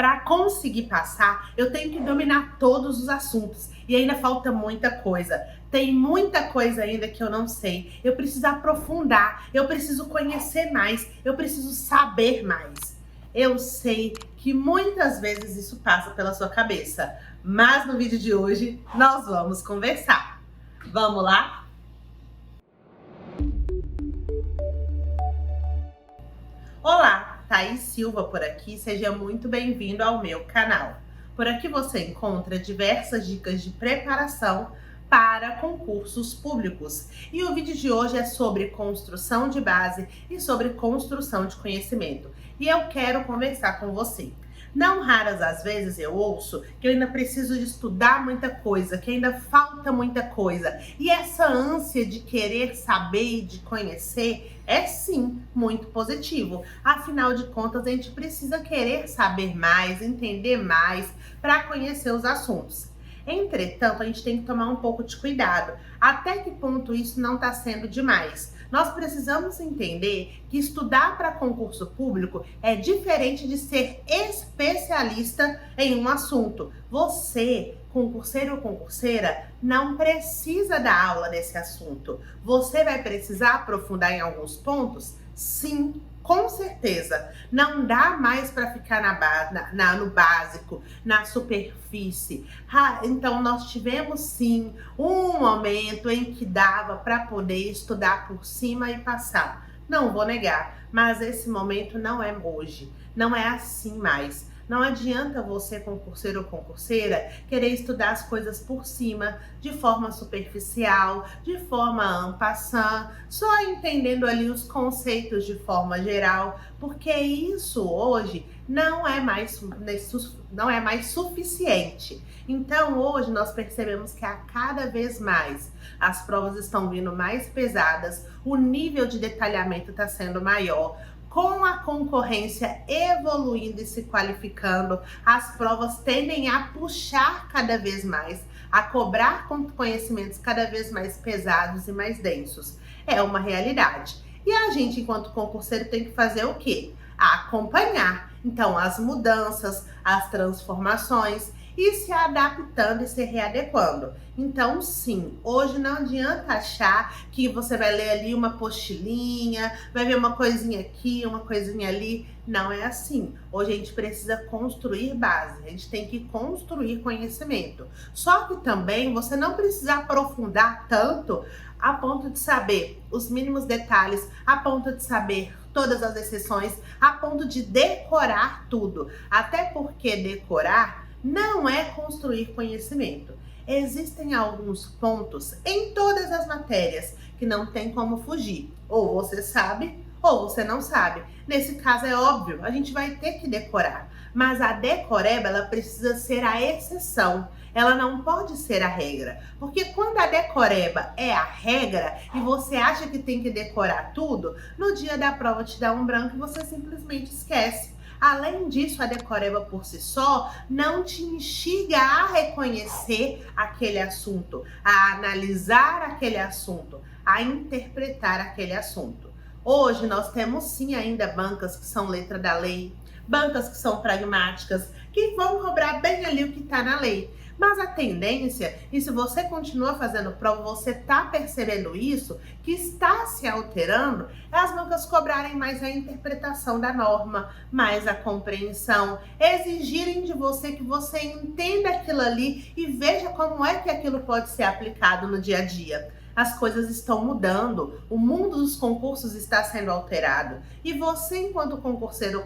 Para conseguir passar, eu tenho que dominar todos os assuntos e ainda falta muita coisa. Tem muita coisa ainda que eu não sei. Eu preciso aprofundar, eu preciso conhecer mais, eu preciso saber mais. Eu sei que muitas vezes isso passa pela sua cabeça, mas no vídeo de hoje nós vamos conversar. Vamos lá? Olá, Thaís Silva por aqui, seja muito bem-vindo ao meu canal. Por aqui você encontra diversas dicas de preparação para concursos públicos. E o vídeo de hoje é sobre construção de base e sobre construção de conhecimento. E eu quero conversar com você. Não raras às vezes eu ouço que eu ainda preciso de estudar muita coisa, que ainda falta muita coisa. E essa ânsia de querer saber e de conhecer é sim muito positivo. Afinal de contas, a gente precisa querer saber mais, entender mais para conhecer os assuntos. Entretanto, a gente tem que tomar um pouco de cuidado. Até que ponto isso não está sendo demais? Nós precisamos entender que estudar para concurso público é diferente de ser especialista em um assunto. Você, concurseiro ou concurseira, não precisa dar aula nesse assunto. Você vai precisar aprofundar em alguns pontos? Sim, com certeza. Não dá mais para ficar no básico, na superfície. Então, nós tivemos sim um momento em que dava para poder estudar por cima e passar. Não vou negar, mas esse momento não é hoje. Não é assim mais. Não adianta você, concurseiro ou concurseira, querer estudar as coisas por cima, de forma superficial, de forma en passant, só entendendo ali os conceitos de forma geral, porque isso hoje não é mais suficiente. Então, hoje nós percebemos que a cada vez mais as provas estão vindo mais pesadas, o nível de detalhamento está sendo maior. Com a concorrência evoluindo e se qualificando, as provas tendem a puxar cada vez mais, a cobrar conhecimentos cada vez mais pesados e mais densos. É uma realidade. E a gente, enquanto concurseiro, tem que fazer o quê? Acompanhar. Então, as mudanças, as transformações e se adaptando e se readequando. Então, sim, hoje não adianta achar que você vai ler ali uma postilinha, vai ver uma coisinha aqui, uma coisinha ali. Não é assim. Hoje a gente precisa construir base, a gente tem que construir conhecimento. Só que também você não precisa aprofundar tanto a ponto de saber os mínimos detalhes, a ponto de saber todas as exceções, a ponto de decorar tudo. Até porque decorar não é construir conhecimento. Existem alguns pontos em todas as matérias que não tem como fugir. Ou você sabe, ou você não sabe. Nesse caso é óbvio, a gente vai ter que decorar. Mas a decoreba, ela precisa ser a exceção. Ela não pode ser a regra. Porque quando a decoreba é a regra e você acha que tem que decorar tudo, no dia da prova te dá um branco e você simplesmente esquece. Além disso, a decoreba por si só não te instiga a reconhecer aquele assunto, a analisar aquele assunto, a interpretar aquele assunto. Hoje nós temos sim ainda bancas que são letra da lei, bancas que são pragmáticas, que vão cobrar bem ali o que está na lei. Mas a tendência, e se você continua fazendo prova, você está percebendo isso, que está se alterando, é as bancas cobrarem mais a interpretação da norma, mais a compreensão, exigirem de você que você entenda aquilo ali e veja como é que aquilo pode ser aplicado no dia a dia. As coisas estão mudando, o mundo dos concursos está sendo alterado e você, enquanto concurseiro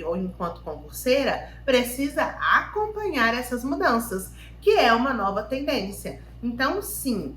ou enquanto concurseira, precisa acompanhar essas mudanças, que é uma nova tendência. Então, sim,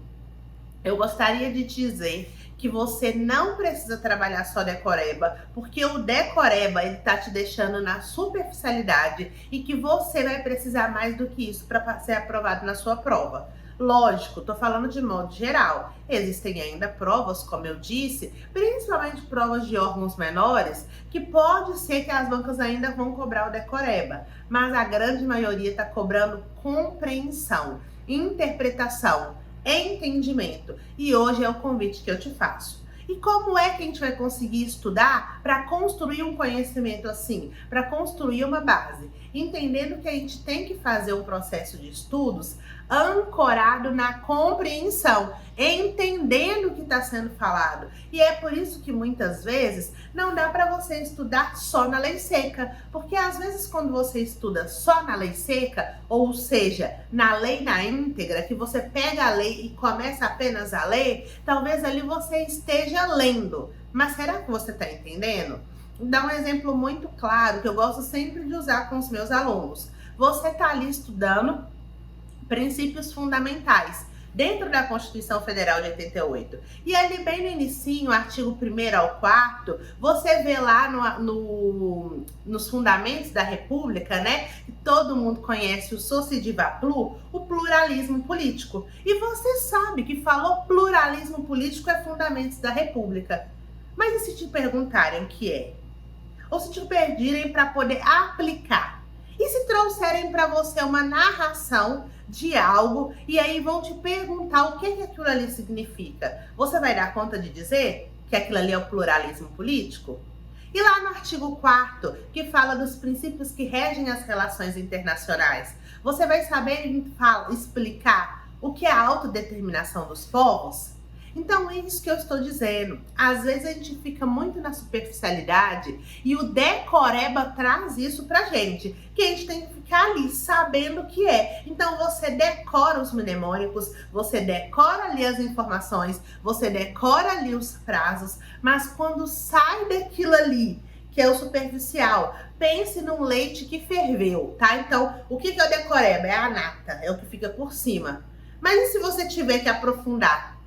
eu gostaria de dizer que você não precisa trabalhar só decoreba, porque o decoreba ele tá te deixando na superficialidade e que você vai precisar mais do que isso para ser aprovado na sua prova. Lógico, tô falando de modo geral. Existem ainda provas, como eu disse, principalmente provas de órgãos menores, que pode ser que as bancas ainda vão cobrar o decoreba, mas a grande maioria está cobrando compreensão, interpretação, entendimento. E hoje é o convite que eu te faço. E como é que a gente vai conseguir estudar para construir um conhecimento assim, para construir uma base? entendendo que a gente tem que fazer um processo de estudos ancorado na compreensão, entendendo o que está sendo falado. E é por isso que muitas vezes não dá para você estudar só na lei seca, porque às vezes quando você estuda só na lei seca, ou seja, na lei na íntegra, que você pega a lei e começa apenas a ler, talvez ali você esteja lendo. Mas será que você está entendendo? Vou dar um exemplo muito claro que eu gosto sempre de usar com os meus alunos. Você está ali estudando princípios fundamentais dentro da Constituição Federal de 88. E ali bem no inicinho, o artigo 1º ao 4º, você vê lá nos fundamentos da República, né, que todo mundo conhece o Sociediva Plu, o pluralismo político. E você sabe que falou pluralismo político é fundamentos da República. Mas e se te perguntarem o que é? Ou se te pedirem para poder aplicar? E se trouxerem para você uma narração de algo e aí vão te perguntar o que aquilo ali significa? Você vai dar conta de dizer que aquilo ali é o pluralismo político? E lá no artigo 4º, que fala dos princípios que regem as relações internacionais, você vai saber explicar o que é a autodeterminação dos povos? Então é isso que eu estou dizendo. Às vezes a gente fica muito na superficialidade e o decoreba traz isso pra gente, que a gente tem que ficar ali sabendo o que é. Então você decora os mnemônicos, você decora ali as informações, você decora ali os prazos, mas quando sai daquilo ali, que é o superficial, pense num leite que ferveu, tá? Então, o que é o decoreba? É a nata, é o que fica por cima. Mas e se você tiver que aprofundar?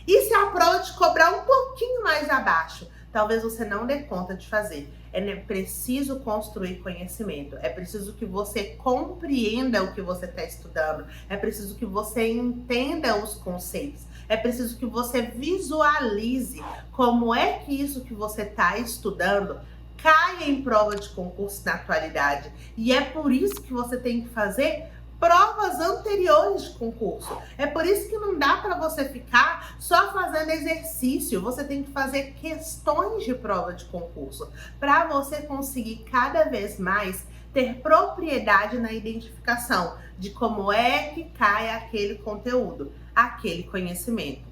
E se a prova te cobrar um pouquinho mais abaixo? Talvez você não dê conta de fazer. É preciso construir conhecimento. É preciso que você compreenda o que você está estudando. É preciso que você entenda os conceitos. É preciso que você visualize como é que isso que você está estudando caia em prova de concurso na atualidade. E é por isso que você tem que fazer provas anteriores de concurso. É por isso que não dá para você ficar só fazendo exercício. Você tem que fazer questões de prova de concurso para você conseguir cada vez mais ter propriedade na identificação de como é que cai aquele conteúdo, aquele conhecimento.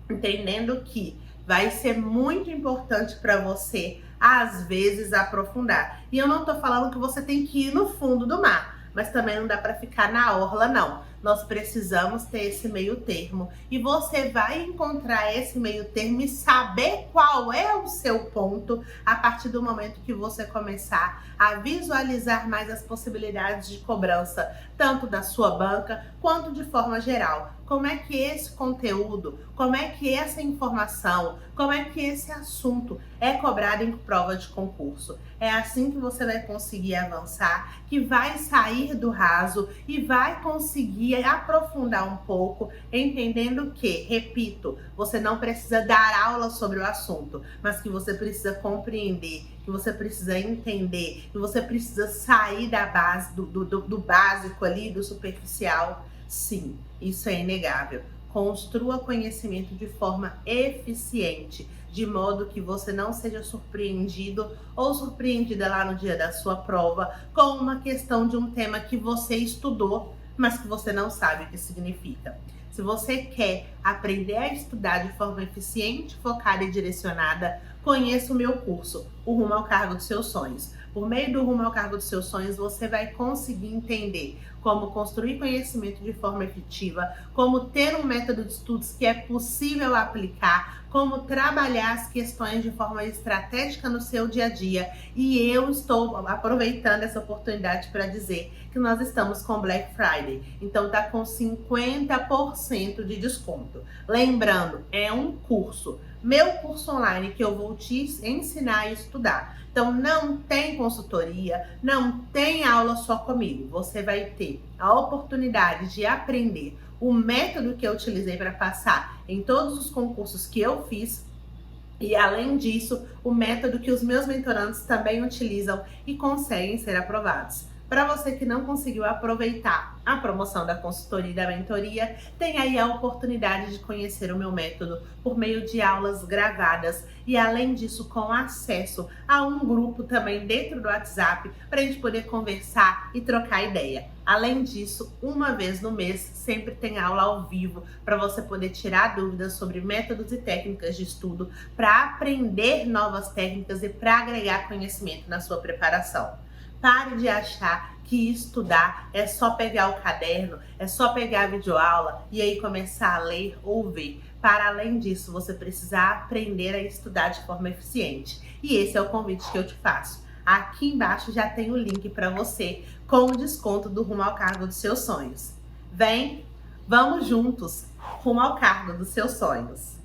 Entendendo que vai ser muito importante para você, às vezes, aprofundar. E eu não tô falando que você tem que ir no fundo do mar, mas também não dá para ficar na orla, não. Nós precisamos ter esse meio termo. E você vai encontrar esse meio termo e saber qual é o seu ponto a partir do momento que você começar a visualizar mais as possibilidades de cobrança, tanto da sua banca quanto de forma geral. Como é que esse conteúdo, como é que essa informação, como é que esse assunto é cobrado em prova de concurso. É assim que você vai conseguir avançar, que vai sair do raso e vai conseguir aprofundar um pouco, entendendo que, repito, você não precisa dar aula sobre o assunto, mas que você precisa compreender, que você precisa entender, que você precisa sair da base, do básico ali, do superficial. Sim, isso é inegável. Construa conhecimento de forma eficiente, de modo que você não seja surpreendido ou surpreendida lá no dia da sua prova com uma questão de um tema que você estudou, mas que você não sabe o que significa. Se você quer aprender a estudar de forma eficiente, focada e direcionada, conheça o meu curso, O Rumo ao Cargo dos Seus Sonhos. Por meio do Rumo ao Cargo dos Seus Sonhos, você vai conseguir entender como construir conhecimento de forma efetiva, como ter um método de estudos que é possível aplicar, como trabalhar as questões de forma estratégica no seu dia a dia. E eu estou aproveitando essa oportunidade para dizer que nós estamos com Black Friday. Então tá com 50% de desconto. Lembrando, é um curso, meu curso online que eu vou te ensinar a estudar. Então não tem consultoria, não tem aula só comigo. Você vai ter a oportunidade de aprender o método que eu utilizei para passar em todos os concursos que eu fiz. E além disso, o método que os meus mentorandos também utilizam e conseguem ser aprovados. Para você que não conseguiu aproveitar a promoção da consultoria e da mentoria, tem aí a oportunidade de conhecer o meu método por meio de aulas gravadas e, além disso, com acesso a um grupo também dentro do WhatsApp para a gente poder conversar e trocar ideia. Além disso, uma vez no mês sempre tem aula ao vivo para você poder tirar dúvidas sobre métodos e técnicas de estudo, para aprender novas técnicas e para agregar conhecimento na sua preparação. Pare de achar que estudar é só pegar o caderno, é só pegar a videoaula e aí começar a ler ou ver. Para além disso, você precisa aprender a estudar de forma eficiente. E esse é o convite que eu te faço. Aqui embaixo já tem o link para você com o desconto do Rumo ao Cargo dos Seus Sonhos. Vem, vamos juntos, rumo ao cargo dos seus sonhos.